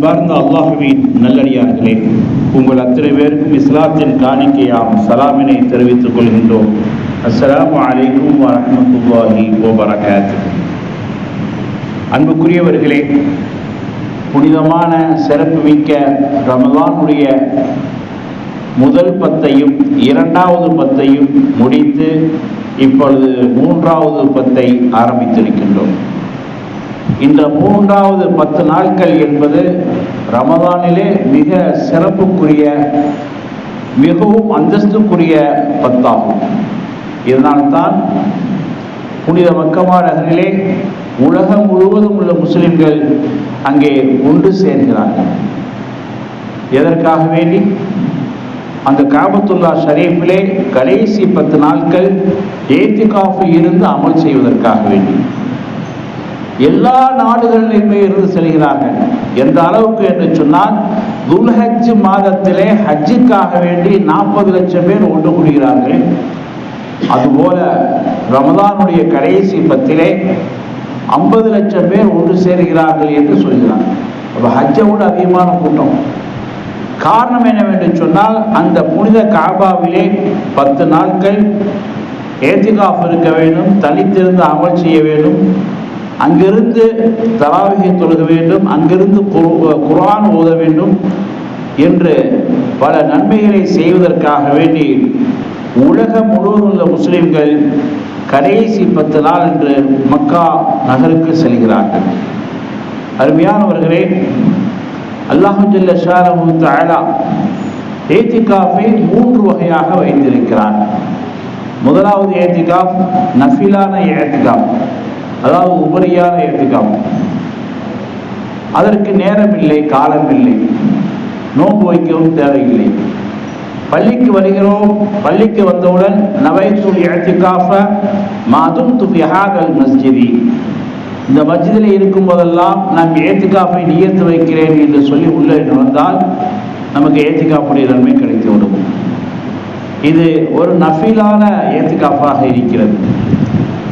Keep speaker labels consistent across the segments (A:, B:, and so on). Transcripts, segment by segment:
A: அன்பார்ந்த அல்லாஹுவின் நல்லடியார்களே, உங்கள் அத்தனை பேருக்கும் இஸ்லாத்தின் காணிக்கையாம் சலாமினை தெரிவித்துக் கொள்கின்றோம். அஸ்ஸலாமு அலைக்கும் வரஹ்மத்துல்லாஹி வபரகாத்துஹு. அன்புக்குரியவர்களே, புனிதமான சிறப்பு மிக்க ரமலானுடைய முதல் பத்தையும் இரண்டாவது பத்தையும் முடித்து இப்பொழுது மூன்றாவது பத்தை ஆரம்பித்திருக்கின்றோம். இந்த மூன்றாவது 10 நாட்கள் என்பது ரமலானிலே மிக சிறப்புக்குரிய, மிகவும் அந்தஸ்துக்குரிய 10 ஆகும். இதனால்தான் புனித மக்கமா நகரிலே உலகம் முழுவதும் உள்ள முஸ்லிம்கள் அங்கே ஒன்று சேர்கிறார்கள். எதற்காக வேண்டி? அந்த காபத்துல்லா ஷரீஃபிலே கடைசி 10 நாட்கள் ஏத்திகாஃப் இருந்து அமல் செய்வதற்காக வேண்டி எல்லா நாடுகளிலுமே இருந்து செல்கிறார்கள். எந்த அளவுக்கு என்று சொன்னால், துல்ஹஜ் மாதத்திலே ஹஜ்ஜுக்காக வேண்டி 40 லட்சம் பேர் ஒன்று கூடுகிறார்கள். அதுபோல ரமலானுடைய கடைசி 10 50 லட்சம் பேர் ஒன்று சேர்கிறார்கள் என்று சொல்கிறார். அப்போ ஹஜ்ஜை விட அதிகமான கூட்டம். காரணம் என்னவென்று சொன்னால், அந்த புனித காபாவிலே 10 நாட்கள் ஏத்திகாஃப் இருக்க வேண்டும், தனித்திருந்து அமல் செய்ய வேண்டும், அங்கிருந்து தராவிகை தொழுக வேண்டும், அங்கிருந்து குர்ஆன் ஓத வேண்டும் என்று பல நன்மைகளை செய்வதற்காக வேண்டி உலகம் முழுவதும் உள்ள முஸ்லிம்கள் கடைசி 10 நாள் என்று மக்கா நகருக்கு செல்கிறார்கள். அருமையானவர்களே, அல்லாஹு ஜல்ல ஷானஹு தஆலா ஏத்திகாஃபை 3 வகையாக வைத்திருக்கிறார். முதலாவது ஏத்திகாஃப் நஃபிலான ஏத்திகாஃப், அதாவது உபரியான ஏத்திகாஃப். அதற்கு நேரம் இல்லை, காலம் இல்லை, நோன்பு வைக்கவும் தேவையில்லை. பள்ளிக்கு வருகிறோம், பள்ளிக்கு வந்தவுடன் நவைத்துல் இஅ்திகாஃப மா தும்து ஃபி ஹாதல் மஸ்ஜிதி, இந்த மஸ்ஜிதில் இருக்கும் போதெல்லாம் நான் ஏத்திகாஃபை நியத்து வைக்கிறேன் என்று சொல்லி உள்ளே வந்தால் நமக்கு ஏத்திகாஃபுடைய நன்மை கிடைத்துவிடும். இது ஒரு நஃபிலான ஏத்திகாஃபாக இருக்கிறது.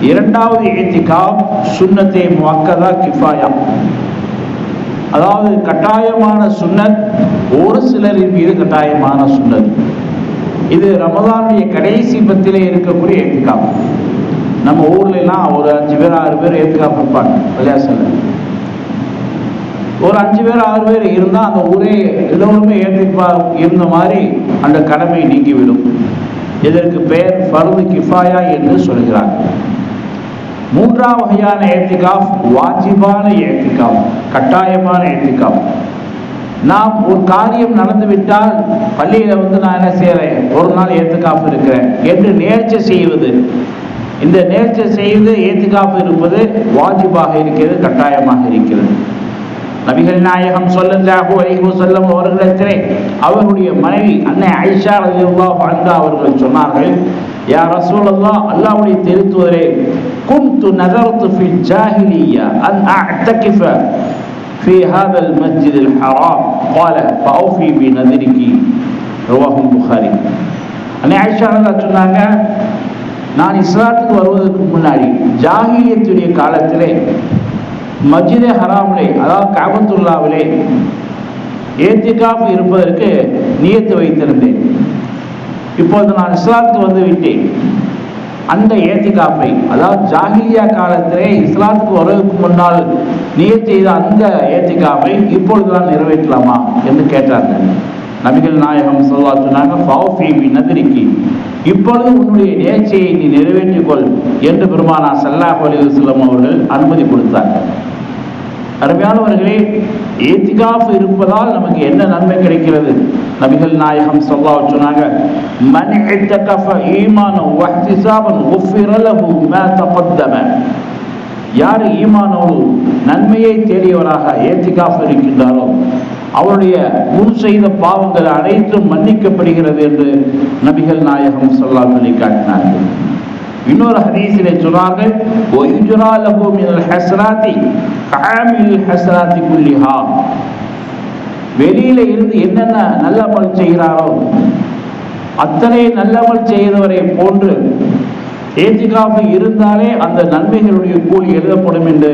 A: இரண்டாவது ஏத்திகாஃப் சுன்னத்தே முஅக்கதா கிஃபாயா, அதாவது கட்டாயமான சுன்னத், ஒரு சிலரின் மீது கட்டாயமான சுன்னத். இது ரமலானுடைய கடைசி 10 இருக்கக்கூடிய ஏத்திகாஃப். நம்ம ஊர்ல எல்லாம் ஒரு 5 பேர் 6 பேர் ஏத்திகாஃப் இருப்பாங்க. விளையாசல்ல ஒரு 5 பேர் 6 பேர் இருந்தால் அந்த ஊரே எல்லோருமே ஏத்திகாஃப் இருந்த மாதிரி அந்த கடமை நீங்கிவிடும். இதற்கு பெயர் ஃபர்து கிஃபாயா என்று சொல்கிறார். மூன்றாவது வகையான ஏத்திகாஃப் வாஜிபான ஏத்திகாஃப், கட்டாயமான ஏத்திகாஃப். நாம் ஒரு காரியம் நடந்துவிட்டால் பள்ளியில் நான் என்ன செய்கிறேன், ஒரு நாள் ஏத்திகாஃப் இருக்கிறேன் என்று நேர்ச்சை செய்வது. இந்த நேர்ச்சை செய்து ஏத்திகாஃப் இருப்பது வாஜிபாக இருக்கிறது, கட்டாயமாக இருக்கிறது. நபிகள் நாயகம் ஸல்லல்லாஹு அலைஹி வஸல்லம் அவர்களிடத்திலே அவருடைய மனைவி அன்னை ஆயிஷா ரலியல்லாஹு அன்ஹா அவர்கள் சொன்னார்கள், யா ரசூலல்லாஹ், அல்லாஹ்வுடைய திருத்தூதரே, குன்து நதர்து ஃபில் ஜாஹிலிய்யா அன் அஅ்தகிஃப ஃபீ ஹாதல் மஸ்ஜிதில் ஹராம் قال فأوفي بنذرك رواه البخاري. அன்னை ஆயிஷா ரலியல்லாஹு சொன்னாங்க, நான் இஸ்லாத்துக்கு வருவதற்கு முன்னாடி ஜாஹிலியத்துடைய காலத்திலே மஸ்ஜிதே ஹராமிலே, அதாவது காபத்துல்லாவிலே ஏத்திகாஃப் இருப்பதற்கு நியத்து வைத்திருந்தேன். இப்போது நான் இஸ்லாத்துக்கு வந்து விட்டேன். அந்த ஏத்திகாஃபை, அதாவது ஜாஹிலியா காலத்திலே இஸ்லாத்துக்கு வருவதற்கு முன்னால் நியத்து செய்த அந்த ஏத்திகாஃபை இப்பொழுது நான் நிறைவேற்றலாமா என்று கேட்டார்கள். நபிகள் நாயகம் ஸல்லல்லாஹு அலைஹி வஸல்லம் சொன்னாங்க, ஃபௌஃபி பினத்ரிகி, இப்பொழுது உன்னுடைய நேர்ச்சையை நீ நிறைவேற்றிக் கொள் என்று பெருமானார் ஸல்லல்லாஹு அலைஹி வஸல்லம் அவர்கள் அனுமதி கொடுத்தார்கள். அருமையானவர்களே, ஏத்திகாஃப் இருப்பதால் நமக்கு என்ன நன்மை கிடைக்கிறது? நபிகள் நாயகம் ஸல்லல்லாஹு அலைஹி வஸல்லம் சொன்னாங்க, மன் இத்தகஃப ஈமானன் வ இஹ்திஸாபன் குஃபிர லஹு மா தகத்தம, யார் ஈமானோடு நன்மையை தேடியவராக ஏத்திகாஃப் இருக்கின்றாரோ அவருடைய முன் செய்த பாவங்கள் அனைத்தும் மன்னிக்கப்படுகிறது என்று நபிகள் நாயகம் ஸல்லல்லாஹு அலைஹி வஸல்லம் காட்டினார்கள். இன்னொரு ஹதீஸிலே சொன்னார்கள், வயுஜ்ரா லஹு மினல் ஹஸனாத்தி கஆமில் ஹஸனாத்தி குல்லிஹா, வெளியில இருந்து என்னென்ன நல்லமல் செய்கிறாரோ அத்தனை நல்லமல் செய்தவரை போன்று ஏத்திகாஃப் இருந்தாலே அந்த நன்மைகளுடைய கூலி எழுதப்படும் என்று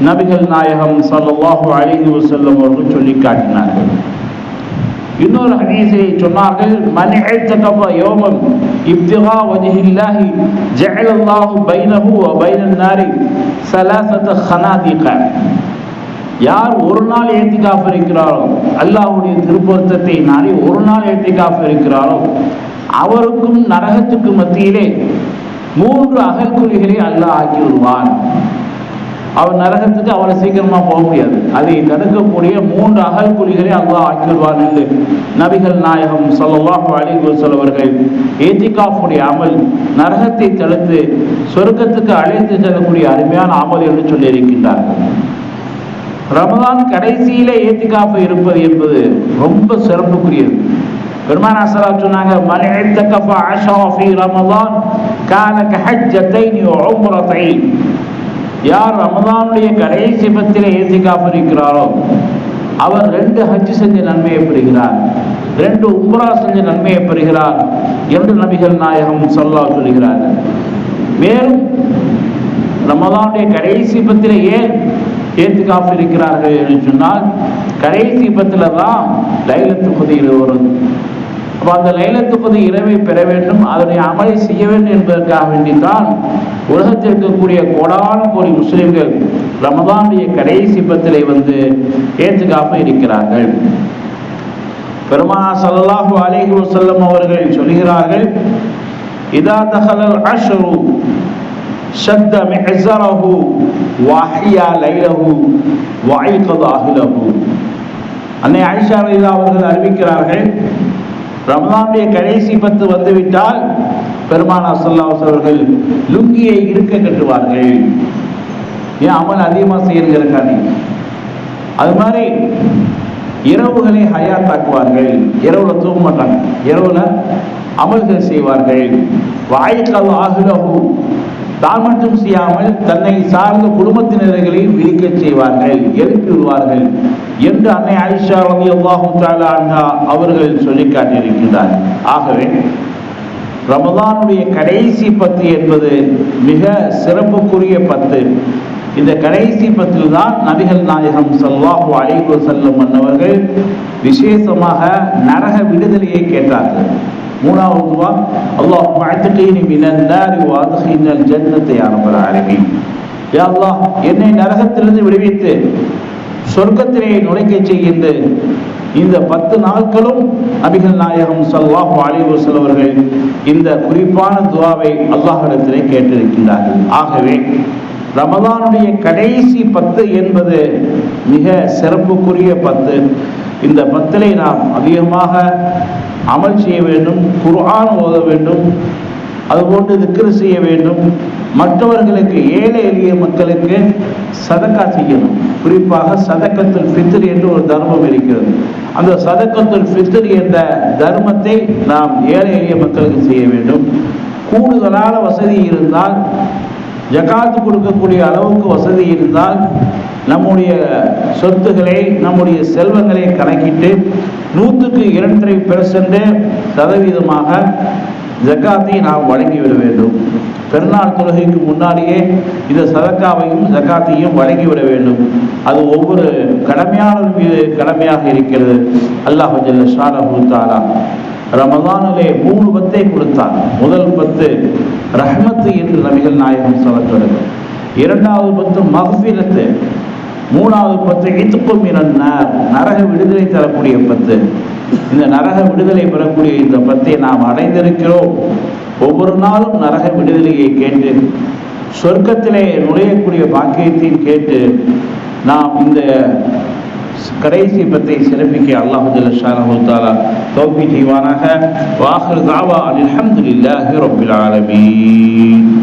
A: நபிகள் நாயகம் ஸல்லல்லாஹு அலைஹி வஸல்லம் அவர்கள் சொல்லி காட்டினார்கள். இன்னொரு ஹதீஸை சொன்னார்கள், மன் இஅ்தகஃப யௌமன் இப்திகா வஜ்ஹில்லாஹி ஜஅலல்லாஹு பைனஹு வ பைனன் நாரி ஸலாஸத ஹனாதிக. யார் ஒரு நாள் ஏத்திகாஃப் இருக்கிறாரோ, அல்லாஹ்வுடைய திருப்பொருத்தத்தை நாடி ஒரு நாள் ஏத்திகாஃப் இருக்கிறாரோ, அவருக்கும் நரகத்துக்கு மத்தியிலே 3 அகல்குழிகளை அல்லாஹ் ஆக்கி விடுவான். அவர் நரகத்துக்கு அவரை சீக்கிரமா போக முடியாது, அதை தடுக்கக்கூடிய 3 அகல்குழிகளை அல்லாஹ் ஆக்கி விடுவான் என்று நபிகள் நாயகம் ஸல்லல்லாஹு அலைஹி வஸல்லம் அவர்கள் ஏத்திகாஃபுடைய அமல் நரகத்தை தடுத்து சொர்க்கத்துக்கு அழைத்து செல்லக்கூடிய அருமையான அமல் என்று சொல்லி இருக்கின்றார்கள். ரமலான் கடைசியில ஏத்திகாஃப் இருப்பது என்பது ரொம்ப சிறப்புக்குரியது. பெருமானார் ஸல்லல்லாஹு அலைஹி சொன்னாங்க, மன் இஅ்தகஃப 10 ஃபீ ரமலான் கான கஹஜ்ஜத்தைன் வ உம்ரத்தைன். யார் ரமலானுடைய கடைசி 10 ஏத்திகாஃப் இருக்கிறாரோ அவர் 2 ஹஜ் செஞ்ச நன்மையை பெறுகிறார், 2 உம்ரா செஞ்ச நன்மையை பெறுகிறார் என்று நபிகள் நாயகம் ஸல்லல்லாஹு சொல்கிறார்கள். மேலும் ரமலானுடைய கடைசி 10 ஏன் ஏத்திகாஃப் இருக்கிறார்கள் என்று சொன்னால், கடைசி 10 தான் லைலத்துல் கத்ர் வரும். அப்போ அந்த லைலத்துல் கத்ர் இரவை பெற வேண்டும், அதனை அமலை செய்ய வேண்டும் என்பதற்காக வேண்டித்தான் உலகத்தில் இருக்கக்கூடிய கோடான கோடி முஸ்லிம்கள் ரமலானுடைய கடைசி 10 வந்து ஏத்திகாஃப் இருக்கிறார்கள். பெருமானார் ஸல்லல்லாஹு அலைஹி வஸல்லம் அவர்கள் சொல்கிறார்கள், இதா தஹலல் அஷ்ரு ஷத்த மிஅஸரஹு வஹியா லைலஹு வஐகத அஹ்லஹு. அன்னை ஆயிஷா ரலியல்லாஹு அவர்கள் அறிவிக்கிறார்கள், ரமலானுடைய கடைசி 10 வந்துவிட்டால் பெருமானார் ஸல்லல்லாஹு அலைஹி அவர்கள் லுங்கியை இருக்க கட்டுவார்கள். ஏன் அமல் அதிகமாக செய்யறதுக்கானே. அது மாதிரி இரவுகளை ஹயாத்தாக்குவார்கள், இரவுல தூங்க மாட்டாங்க, இரவுல அமல்கள் செய்வார்கள். வஐகத அஹ்லஹு, தான் மட்டும் செய்யாமல் தன்னை சார்ந்த குடும்பத்தினர்களையும் விழிக்க செய்வார்கள், எழுப்பி விடுவார்கள் என்று அன்னை ஆயிஷா ரலியல்லாஹு தஆலா அன்ஹா அவர்கள் சொல்லி காட்டியிருக்கிறார்கள். ஆகவே ரமலானுடைய கடைசி 10 என்பது மிக சிறப்புக்குரிய 10. இந்த கடைசி 10 தான் நபிகள் நாயகம் ஸல்லல்லாஹு அலைஹி வஸல்லம் அவர்கள் விசேஷமாக நரக விடுதலையை கேட்டார்கள். 3வது துஆ, அல்லாஹும்ம அத்கினி மினன் நாரி வ அத்கில்னல் ஜன்னத யா ரப்பல் ஆலமீன். யா அல்லாஹ், என்னை நரகத்திலிருந்து விடுவித்து சொர்க்கத்திலே நுழைக்க செய்கின்ற இந்த 10 நாட்களும் நபிகள் நாயகம் ஸல்லல்லாஹு அலைஹி வஸல்லம் அவர்கள் இந்த குறிப்பான துஆவை அல்லாஹ்விடத்திலே கேட்டிருக்கிறார்கள். ஆகவே ரமலானுடைய கடைசி 10 என்பது மிக சிறப்புக்குரிய 10. இந்த 10 நாம் அதிகமாக அமல் செய்ய வேண்டும், குர்ஆன் ஓத வேண்டும், அதுபோன்று திக்ர் செய்ய வேண்டும், மற்றவர்களுக்கு ஏழை எளிய மக்களுக்கு சதக்கா செய்யணும். குறிப்பாக சதக்கத்துல் ஃபித்ர் என்று ஒரு தர்மம் இருக்கிறது. அந்த சதக்கத்துல் ஃபித்ர் என்ற தர்மத்தை நாம் ஏழை எளிய மக்களுக்கு செய்ய வேண்டும். கூடுதலான வசதி இருந்தால், ஜகாத்து கொடுக்கக்கூடிய அளவுக்கு வசதி இருந்தால், நம்முடைய சொத்துக்களை நம்முடைய செல்வங்களை கணக்கிட்டு 100க்கு 2.5% ஜக்காத்தை நாம் வழங்கிவிட வேண்டும். பெருநாள் தொழுகைக்கு முன்னாடியே இந்த சதக்காவையும் ஜக்காத்தையும் வழங்கிவிட வேண்டும். அது ஒவ்வொரு கடமையாளர் மீது கடமையாக இருக்கிறது. அல்லாஹ் ஜல்ல ஷானஹு தஆலா ரமலானிலே 3 10 கொடுத்தார். முதல் 10 ரஹ்மத்து என்று நபிகள் நாயகம் ஸல்லல்லாஹு அலைஹி வஸல்லம், 2வது 10 மக்ஃபிரத்து, 3வது 10 இத்கு மினன் நார், நரக விடுதலை தரக்கூடிய 10. இந்த நரக விடுதலை பெறக்கூடிய இந்த 10 நாம் அடைந்திருக்கிறோம். ஒவ்வொரு நாளும் நரக விடுதலையை கேட்டு சொர்க்கத்திலே நுழையக்கூடிய பாக்கியத்தையும் கேட்டு நாம் இந்த கடைசி 10 சிறப்பிக்க அல்லாஹ் ஜல்ல ஷானஹு தஆலா தௌஃபீக் செய்வானாக. வ ஆகிரு தஅவா அல்ஹம்துலில்லாஹி ரப்பில் ஆலமீன்.